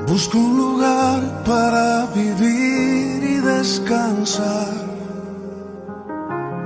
Busco un lugar para vivir y descansar,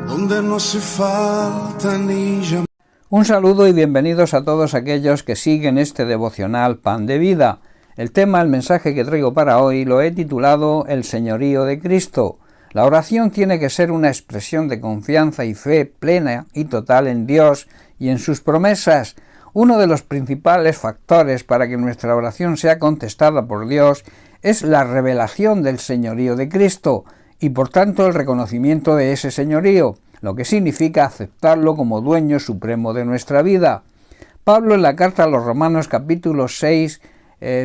donde no hace falta ni llamar. Un saludo y bienvenidos a todos aquellos que siguen este devocional Pan de Vida. El mensaje que traigo para hoy lo he titulado El Señorío de Cristo. La oración tiene que ser una expresión de confianza y fe plena y total en Dios y en sus promesas. Uno de los principales factores para que nuestra oración sea contestada por Dios es la revelación del señorío de Cristo y por tanto el reconocimiento de ese señorío, lo que significa aceptarlo como dueño supremo de nuestra vida. Pablo en la carta a los Romanos capítulo 6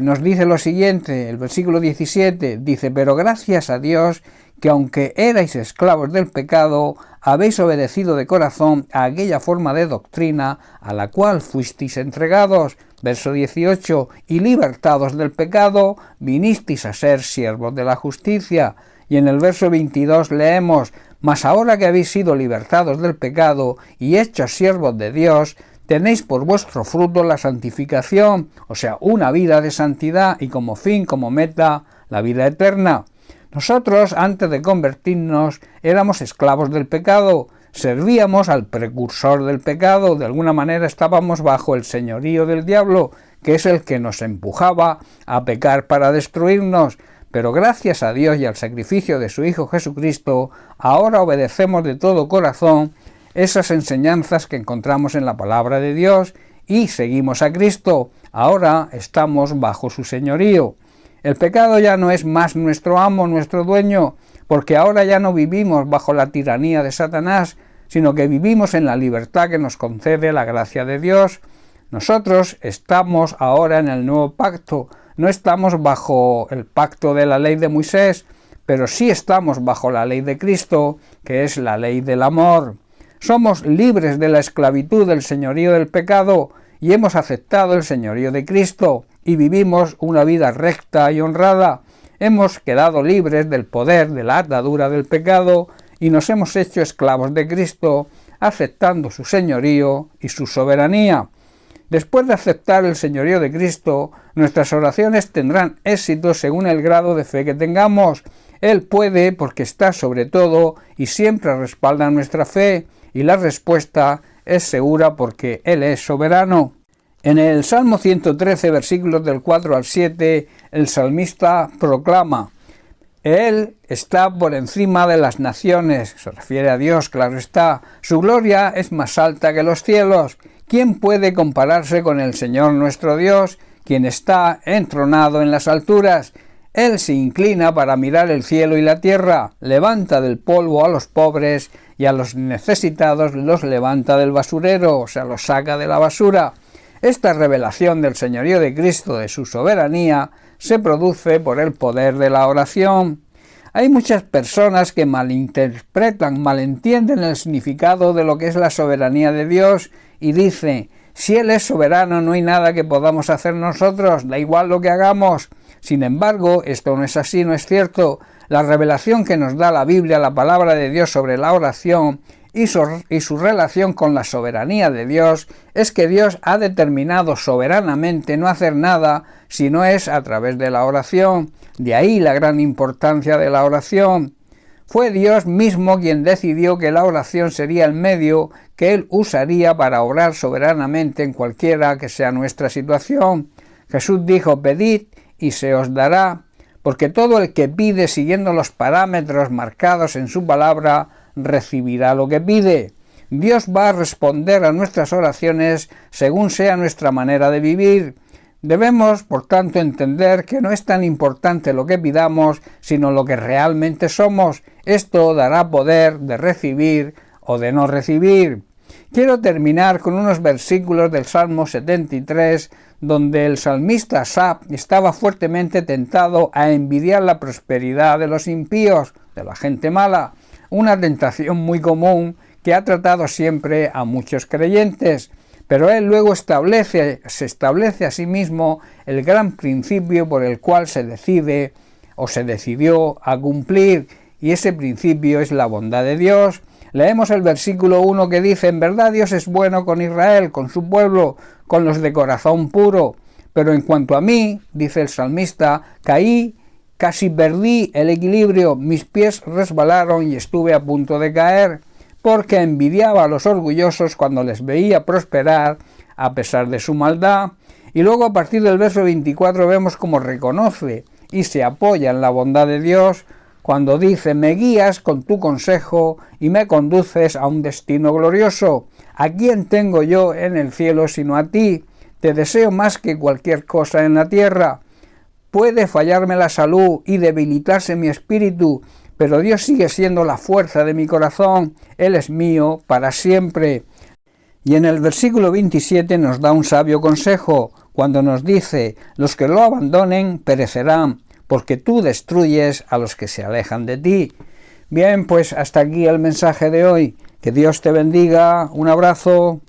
nos dice lo siguiente, el versículo 17, dice: pero gracias a Dios que aunque erais esclavos del pecado, habéis obedecido de corazón a aquella forma de doctrina a la cual fuisteis entregados. Verso 18, y libertados del pecado, vinisteis a ser siervos de la justicia. Y en el verso 22 leemos: mas ahora que habéis sido libertados del pecado y hechos siervos de Dios, tenéis por vuestro fruto la santificación, o sea, una vida de santidad y como fin, como meta, la vida eterna. Nosotros, antes de convertirnos, éramos esclavos del pecado, servíamos al precursor del pecado, de alguna manera estábamos bajo el señorío del diablo, que es el que nos empujaba a pecar para destruirnos. Pero gracias a Dios y al sacrificio de su Hijo Jesucristo, ahora obedecemos de todo corazón esas enseñanzas que encontramos en la palabra de Dios y seguimos a Cristo. Ahora estamos bajo su señorío. El pecado ya no es más nuestro amo, nuestro dueño, porque ahora ya no vivimos bajo la tiranía de Satanás, sino que vivimos en la libertad que nos concede la gracia de Dios. Nosotros estamos ahora en el nuevo pacto, no estamos bajo el pacto de la ley de Moisés, pero sí estamos bajo la ley de Cristo, que es la ley del amor. Somos libres de la esclavitud del señorío del pecado y hemos aceptado el señorío de Cristo y vivimos una vida recta y honrada. Hemos quedado libres del poder de la atadura del pecado y nos hemos hecho esclavos de Cristo, aceptando su señorío y su soberanía. Después de aceptar el señorío de Cristo, nuestras oraciones tendrán éxito según el grado de fe que tengamos. Él puede porque está sobre todo y siempre respalda nuestra fe, y la respuesta es segura porque Él es soberano. En el Salmo 113, versículos del 4 al 7, el salmista proclama: Él está por encima de las naciones, se refiere a Dios, claro está, su gloria es más alta que los cielos. ¿Quién puede compararse con el Señor nuestro Dios, quien está entronado en las alturas? Él se inclina para mirar el cielo y la tierra, levanta del polvo a los pobres y a los necesitados los levanta del basurero, o sea, los saca de la basura. Esta revelación del señorío de Cristo, de su soberanía, se produce por el poder de la oración. Hay muchas personas que malinterpretan, malentienden el significado de lo que es la soberanía de Dios y dicen: si Él es soberano no hay nada que podamos hacer nosotros, da igual lo que hagamos. Sin embargo, esto no es así, no es cierto. La revelación que nos da la Biblia, la palabra de Dios sobre la oración y su relación con la soberanía de Dios es que Dios ha determinado soberanamente no hacer nada si no es a través de la oración. De ahí la gran importancia de la oración. Fue Dios mismo quien decidió que la oración sería el medio que Él usaría para obrar soberanamente en cualquiera que sea nuestra situación. Jesús dijo: pedid y se os dará, porque todo el que pide siguiendo los parámetros marcados en su palabra recibirá lo que pide. Dios va a responder a nuestras oraciones según sea nuestra manera de vivir. Debemos, por tanto, entender que no es tan importante lo que pidamos, sino lo que realmente somos. Esto dará poder de recibir o de no recibir. Quiero terminar con unos versículos del Salmo 73, donde el salmista Asaf estaba fuertemente tentado a envidiar la prosperidad de los impíos, de la gente mala, una tentación muy común que ha tratado siempre a muchos creyentes. Pero él luego se establece a sí mismo el gran principio por el cual se decide o se decidió a cumplir, y ese principio es la bondad de Dios. Leemos el versículo 1 que dice: en verdad Dios es bueno con Israel, con su pueblo, con los de corazón puro. pero en cuanto a mí, dice el salmista, caí, casi perdí el equilibrio, mis pies resbalaron y estuve a punto de caer, porque envidiaba a los orgullosos cuando les veía prosperar a pesar de su maldad. Y luego a partir del verso 24 vemos cómo reconoce y se apoya en la bondad de Dios cuando dice: me guías con tu consejo y me conduces a un destino glorioso. ¿A quién tengo yo en el cielo sino a ti? Te deseo más que cualquier cosa en la tierra. Puede fallarme la salud y debilitarse mi espíritu, pero Dios sigue siendo la fuerza de mi corazón. Él es mío para siempre. Y en el versículo 27 nos da un sabio consejo, cuando nos dice: los que lo abandonen perecerán, porque tú destruyes a los que se alejan de ti. Bien, pues hasta aquí el mensaje de hoy. Que Dios te bendiga. Un abrazo.